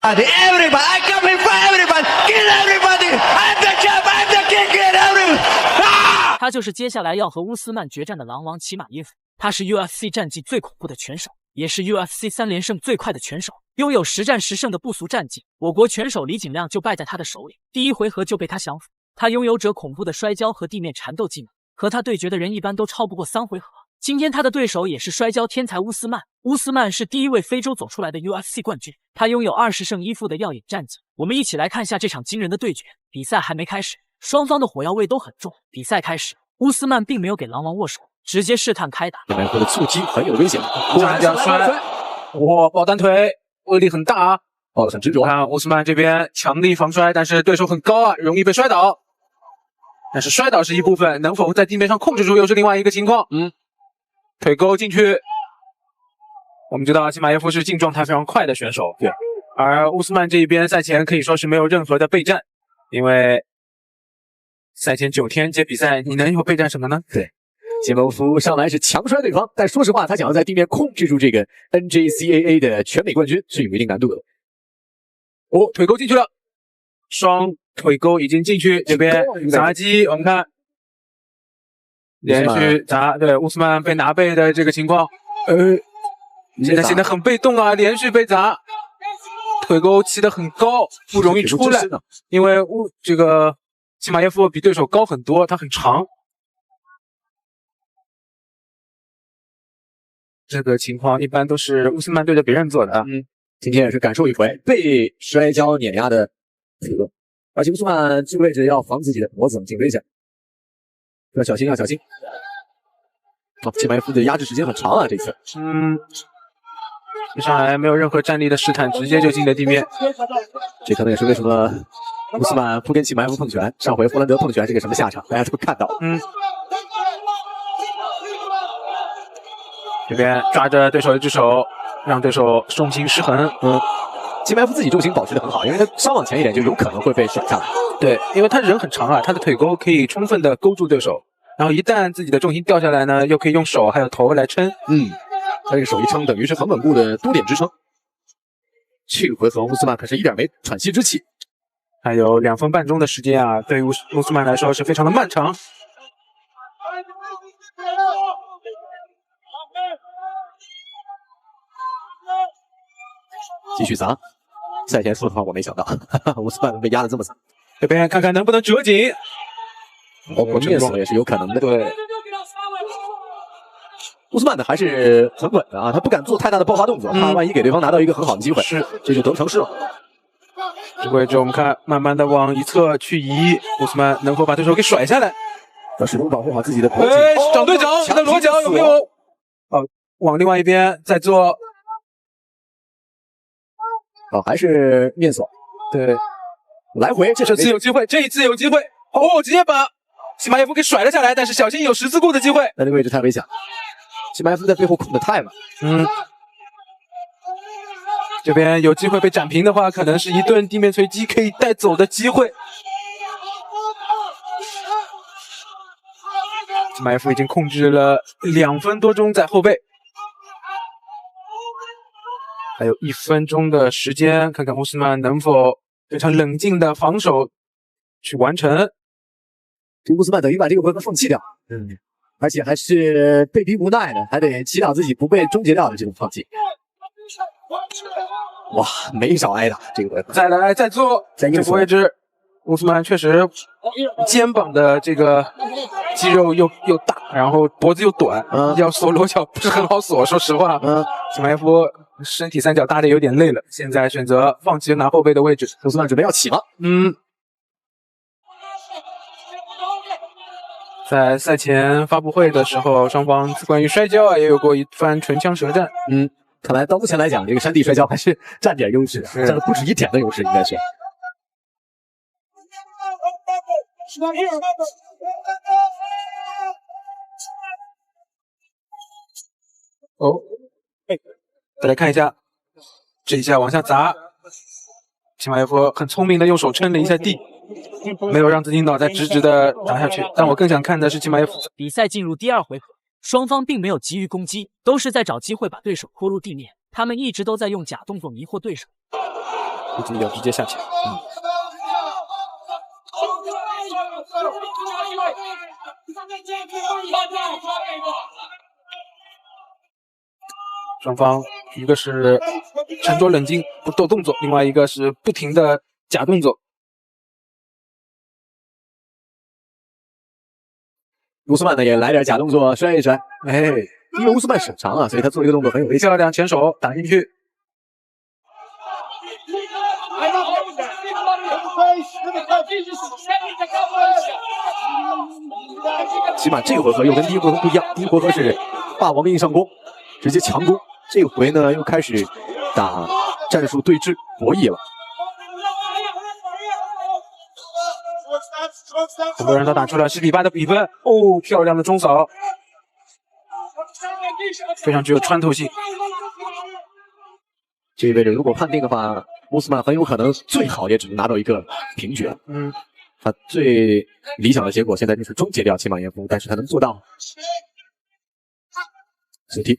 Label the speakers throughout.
Speaker 1: Everybody, I come here for everybody. Kill everybody. I'm the champ. I'm the king. Kill everybody.
Speaker 2: 他就是接下来要和乌斯曼决战的狼王齐马耶夫。他是 UFC 战绩最恐怖的拳手，也是 UFC 3连胜最快的拳手，拥有10战10胜的不俗战绩。我国拳手李景亮就败在他的手里，第一回合就被他降服。他拥有着恐怖的摔跤和地面缠斗技能，和他对决的人一般都超不过3回合。今天他的对手也是摔跤天才乌斯曼。乌斯曼是第一位非洲走出来的 UFC 冠军，他拥有20胜1负的耀眼战绩。我们一起来看下这场惊人的对决。比赛还没开始，双方的火药味都很重。比赛开始，乌斯曼并没有给狼王握手，直接试探开打。
Speaker 3: 面后的触击很有危险，
Speaker 4: 突然这样摔，哇，抱单腿，威力很大啊，
Speaker 3: 抱得很执着。
Speaker 4: 看乌斯曼这边强力防摔，但是对手很高啊，容易被摔倒。但是摔倒是一部分，能否在地面上控制住又是另外一个情况。腿勾进去。我们知道齐马耶夫是进状态非常快的选手，对。而乌斯曼这一边赛前可以说是没有任何的备战，因为赛前9天接比赛，你能有备战什么呢？
Speaker 3: 对。齐马耶夫上来是强摔对方，但说实话，他想要在地面控制住这个 NJCAA 的全美冠军是有一定难度的。
Speaker 4: 哦，腿勾进去了，双腿勾已经进去，这边砸击，我们看连续砸，对乌斯曼被拿背的这个情况，现在显得很被动啊，连续被砸，腿勾起得很高，不容易出来，因为这个齐马耶夫比对手高很多，他很长。这个情况一般都是乌斯曼对着别人做的。
Speaker 3: 今天也是感受一回被摔跤碾压的体格，而且乌斯曼这个位置要防自己的脖子，颈椎下，要小心，要小心。齐马耶夫的压制时间很长啊，这次。
Speaker 4: 一上来没有任何站立的试探，直接就进了地面。
Speaker 3: 这可能也是为什么乌斯曼不跟齐马耶夫碰拳，上回霍兰德碰拳是个什么下场，大家都看到。
Speaker 4: 这边抓着对手的一只手，让对手重心失衡。
Speaker 3: 齐马耶夫自己重心保持得很好，因为他稍往前一点就有可能会被甩下来。
Speaker 4: 对，因为他人很长啊，他的腿勾可以充分的勾住对手，然后一旦自己的重心掉下来呢，又可以用手还有头来撑。
Speaker 3: 他这个手一撑，等于是很稳固的多点支撑。这个回合乌斯曼可是一点没喘息之气。
Speaker 4: 还有2分半钟的时间啊，对于乌斯曼来说是非常的漫长。
Speaker 3: 继续砸，赛前说实话我没想到乌斯曼被压得这么惨。
Speaker 4: 这边看看能不能折紧，
Speaker 3: 包括灭死也是有可能的。
Speaker 4: 对，
Speaker 3: 乌斯曼呢还是很稳的啊，他不敢做太大的爆发动作，怕万一给对方拿到一个很好的机会，这就得不偿失了。
Speaker 4: 这个位置我们看，慢慢的往一侧去移，乌斯曼能否把对手给甩下来？
Speaker 3: 要始终保护好自己的脖颈。
Speaker 4: 掌对掌，他的裸脚有没有？往另外一边再做。
Speaker 3: 还是面锁。
Speaker 4: 对，
Speaker 3: 来回
Speaker 4: 这次有机会，这一次有机会。直接把齐马耶夫给甩了下来，但是小心有十字固的机会。
Speaker 3: 那个位置太危险，齐马耶夫在背后控的太稳。
Speaker 4: 这边有机会被斩平的话，可能是一顿地面锤击可以带走的机会。齐马耶夫已经控制了2分多钟在后背。还有1分钟的时间，看看乌斯曼能否非常冷静的防守去完成。
Speaker 3: 这乌斯曼等于把这个回合放弃掉，而且还是被逼无奈的，还得祈祷自己不被终结掉的这种放弃。哇，没少挨打这个回合。
Speaker 4: 再来再做，这个位置，乌斯曼确实肩膀的这个肌肉又大，然后脖子又短，要锁裸脚不是很好锁，说实话。齐马耶夫身体3角搭的有点累了，现在选择放弃拿后背的位置。
Speaker 3: 乌斯曼准备要起吗？
Speaker 4: 在赛前发布会的时候，双方关于摔跤也有过一番唇枪舌战。
Speaker 3: 看来到目前来讲，这个山地摔跤还是占点优势，占了不止1点的优势，应该是。
Speaker 4: 再来看一下，这一下往下砸，齐马耶夫很聪明的用手撑了一下地，没有让自己脑袋直直的砸下去。但我更想看的是齐马耶夫。
Speaker 2: 比赛进入第2回合，双方并没有急于攻击，都是在找机会把对手拖入地面。他们一直都在用假动作迷惑对手。
Speaker 4: 估计要直接下潜。双方一个是沉着冷静不做动作，另外一个是不停的假动作。
Speaker 3: 乌斯曼呢也来点假动作，摔一摔。哎，因为乌斯曼手长啊，所以他做这个动作很有威胁。
Speaker 4: 漂亮，前手打进去。
Speaker 3: 起码这回合又跟第一回合不一样，第一回合是霸王硬上弓，直接强攻。这回呢又开始打战术对峙博弈了。
Speaker 4: 很多人都打出了10比8的比分。哦，漂亮的中扫，非常具有穿透性。
Speaker 3: 这意味着如果判定的话，乌斯曼很有可能最好也只能拿到一个平局。他最理想的结果现在就是终结掉齐马耶夫，但是他能做到死踢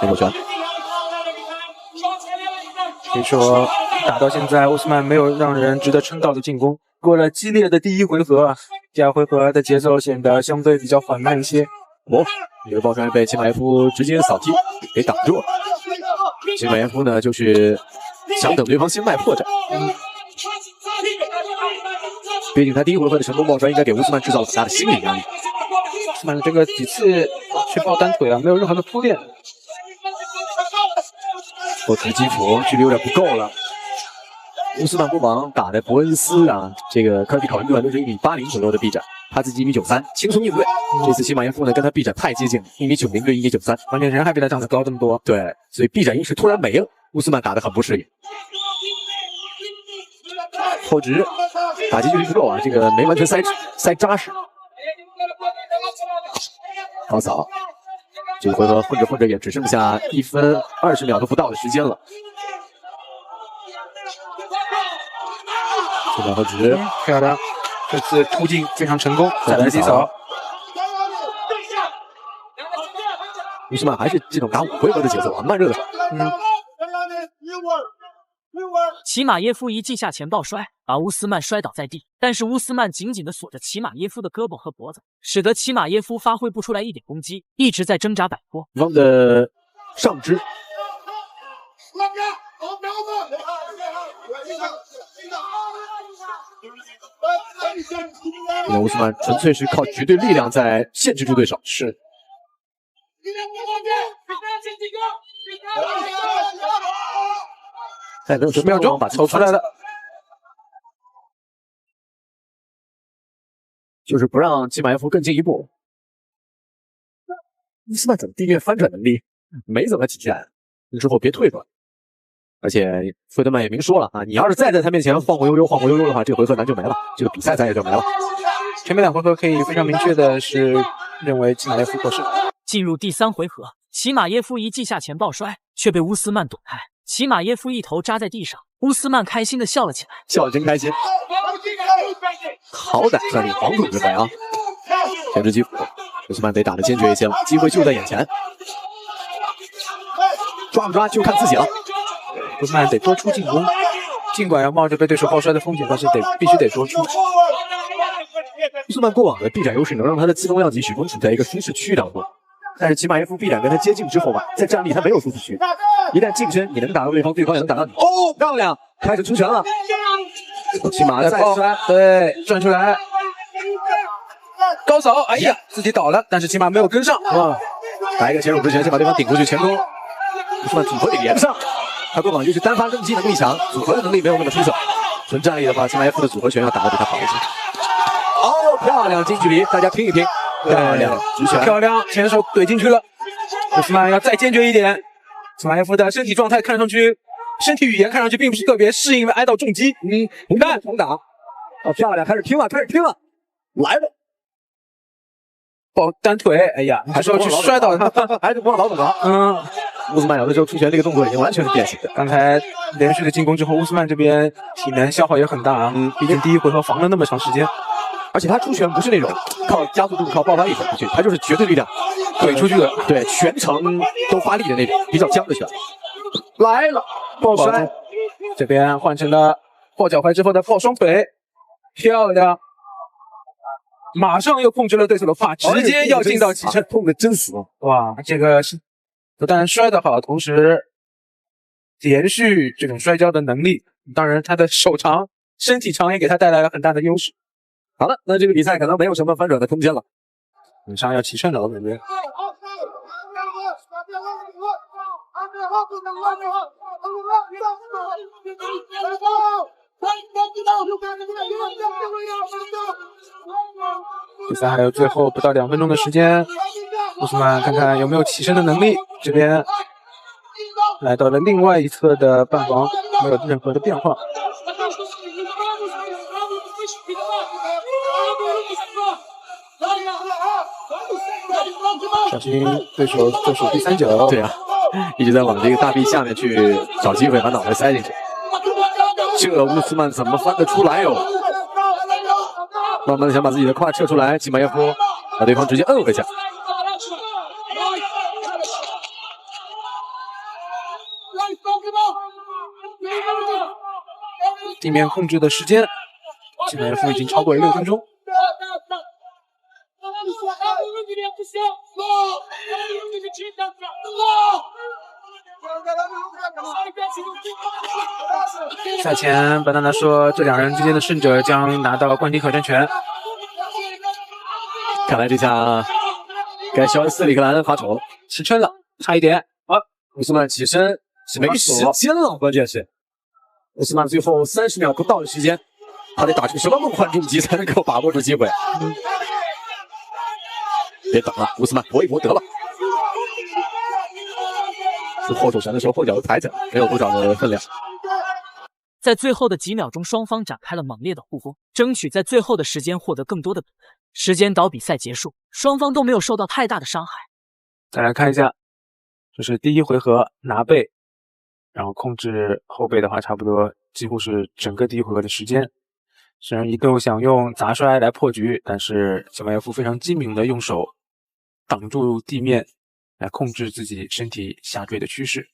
Speaker 3: 前手拳。
Speaker 4: 可以说打到现在，乌斯曼没有让人值得称道的进攻。过了激烈的第一回合，第二回合的节奏显得相对比较缓慢一些。
Speaker 3: 这个抱摔被齐马耶夫直接扫踢给挡住了。齐马耶夫呢就是想等对方先迈破绽。毕竟他第一回合的成功抱摔应该给乌斯曼制造了很大的心理压力。
Speaker 4: 乌斯曼的这个几次去抱单腿啊，没有任何的铺垫。
Speaker 3: 后直击斧距离有点不够了。乌斯曼过往打的伯恩斯啊，这个科尔比考文顿都是1.80米左右的臂展，他自己1.93米，轻松应对。这次齐马耶夫呢跟他臂展太接近了，1.90米对1.93米，
Speaker 4: 关键人还比他长得高这么多。
Speaker 3: 对，所以臂展意识突然没了，乌斯曼打得很不适应。后直打击距离不够啊，这个没完全塞扎实。高扫，这个回合混着混着也只剩下1分20秒都不到的时间了。这两和直
Speaker 4: 漂亮，这次突进非常成功，再来击扫。
Speaker 3: 乌斯曼还是这种打5回合的节奏啊，慢热的。
Speaker 2: 齐马耶夫一记下前抱摔，把乌斯曼摔倒在地，但是乌斯曼紧紧地锁着齐马耶夫的胳膊和脖子，使得齐马耶夫发挥不出来一点攻击，一直在挣扎摆脱。
Speaker 3: 方的上肢。那乌斯曼纯粹是靠绝对力量在限制住对手，是。再没有10秒钟把
Speaker 4: 走出来了，
Speaker 3: 就是不让齐马耶夫更进一步。乌斯曼怎么地面翻转能力没怎么体现，之后别退出来。而且费德曼也明说了啊，你要是再在他面前晃晃悠悠的话，这个回合咱就没了，这个比赛咱也就没了。
Speaker 4: 前面2回合可以非常明确的是认为齐马耶夫获胜。
Speaker 2: 进入第3回合，齐马耶夫一记下前抱摔，却被乌斯曼躲开。齐马耶夫一头扎在地上，乌斯曼开心地笑了起来，
Speaker 3: 笑得真开心。好歹算是黄种之辈啊！前直击斧，乌斯曼得打得坚决一些了，机会就在眼前，抓不抓就看自己了。
Speaker 4: 乌斯曼得多出进攻，尽管要冒着被对手抱摔的风险，但是必须得多出。
Speaker 3: 乌斯曼过往的臂展优势能让他的自动量级始终处在一个舒适区当中，但是齐马耶夫臂展跟他接近之后吧，在站立他没有舒适区，一旦近身，你能打到对方，对方也能打到你。哦，漂亮，开始出拳了。齐马再摔，
Speaker 4: 对，转出来，高扫，哎呀，自己倒了，但是齐马没有跟上啊。
Speaker 3: 来一个前手直拳，先把对方顶出去，前攻。乌斯曼组合得连上，他过往就是单发扔击能力强，组合的能力没有那么出色。纯站立的话，齐马耶夫的组合拳要打得比他好一些。哦，漂亮，近距离，大家听一听。漂亮，直拳，
Speaker 4: 漂亮，前手怼进去了。乌斯曼要再坚决一点。齐马耶夫的身体状态看上去，身体语言看上去并不是特别适应挨到重击。
Speaker 3: 红弹重打。哦，漂亮，开始听了，来了。
Speaker 4: 抱单腿，哎呀，还是要去摔倒他，
Speaker 3: 还是摸老本行。乌斯曼有的时候出拳这个动作已经完全是变形的。
Speaker 4: 刚才连续的进攻之后，乌斯曼这边体能消耗也很大啊。毕竟第一回合防了那么长时间。
Speaker 3: 而且他出拳不是那种靠加速度、靠爆发力走出去，他就是绝对力量怼出去的，对，全程都发力的那种比较僵的拳。来了，抱摔，
Speaker 4: 这边换成了抱脚踝之后的抱双腿，漂亮。马上又控制了对手的胯，直接要进到起身，
Speaker 3: 痛的真死！
Speaker 4: 哇，这个是不但摔得好，同时连续这种摔跤的能力，当然他的手长、身体长也给他带来了很大的优势。
Speaker 3: 好了，那这个比赛可能没有什么翻转的空间了。
Speaker 4: 马上要起身了，我感觉。比赛还有最后不到2分钟的时间，乌斯曼看看有没有起身的能力。这边来到了另外一侧的半王，没有任何的变化。小心对手做手第三脚。
Speaker 3: 对啊，一直在往这个大臂下面去找机会把脑袋塞进去。这乌斯曼怎么翻得出来哟？慢慢的想把自己的胯撤出来，齐马耶夫把对方直接摁回去。
Speaker 4: 地面控制的时间，齐马耶夫已经超过了6分钟。赛前，巴纳纳说，这2人之间的胜者将拿到冠军挑战权。
Speaker 3: 看来这下该肖恩斯里克兰发愁了，
Speaker 4: 起身了，差一点。好，
Speaker 3: 乌斯曼起身是没时间了，关键是乌斯曼最后30秒不到的时间，他得打出什么梦幻重击才能够把握住机会？别等了，乌斯曼搏一搏得了。出后手拳的时候，后脚又抬起来，没有多少的分量。
Speaker 2: 在最后的几秒钟，双方展开了猛烈的互攻，争取在最后的时间获得更多的比分。时间到，比赛结束，双方都没有受到太大的伤害。
Speaker 4: 再来看一下，这是第一回合拿背，然后控制后背的话，差不多几乎是整个第一回合的时间。虽然伊豆想用砸摔来破局，但是小马耶夫非常机敏的用手挡住地面，来控制自己身体下坠的趋势。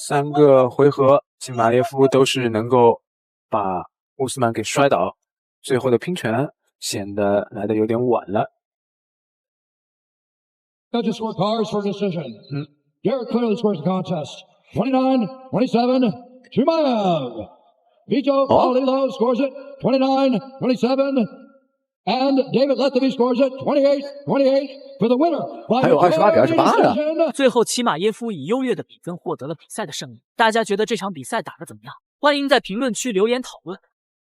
Speaker 4: 3个回合，齐马耶夫都是能够把乌斯曼给摔倒，最后的拼拳显得来得有点晚了。
Speaker 5: Judges scorecards for decision. Derek clearly scores the contest. 29-27, Chimaev. Vito Paulillo scores it. 29-27. And David Letheby scores it. 28-28 for the winner.
Speaker 3: 还有28比28呀！
Speaker 2: 最后，齐马耶夫以优越的比分获得了比赛的胜利。大家觉得这场比赛打得怎么样？欢迎在评论区留言讨论。